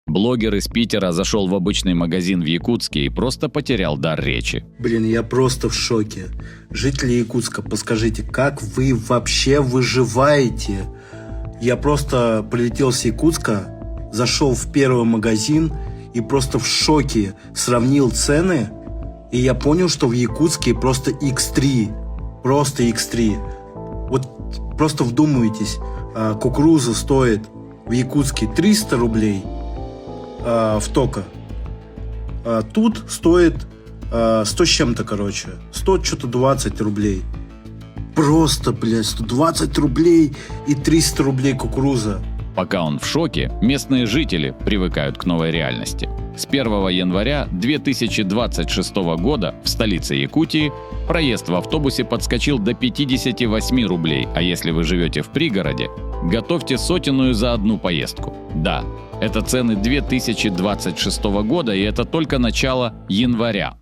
Блогер из Питера зашел в обычный магазин в Якутске и просто потерял дар речи. Блин, я просто в шоке. Жители Якутска, подскажите, как вы вообще выживаете? Я просто прилетел с Якутска, зашел в первый магазин и просто в шоке сравнил цены. И я понял, что в Якутске просто X3. Просто X3. Вот просто вдумайтесь, кукуруза стоит в Якутске 300 рублей в Тока. Тут стоит 100 с чем-то, 100 что-то 20 рублей. Просто, блядь, 120 рублей и 300 рублей кукуруза. Пока он в шоке, местные жители привыкают к новой реальности. С 1 января 2026 года в столице Якутии проезд в автобусе подскочил до 58 рублей, а если вы живете в пригороде, готовьте сотенную за одну поездку. Да, это цены 2026 года, и это только начало января.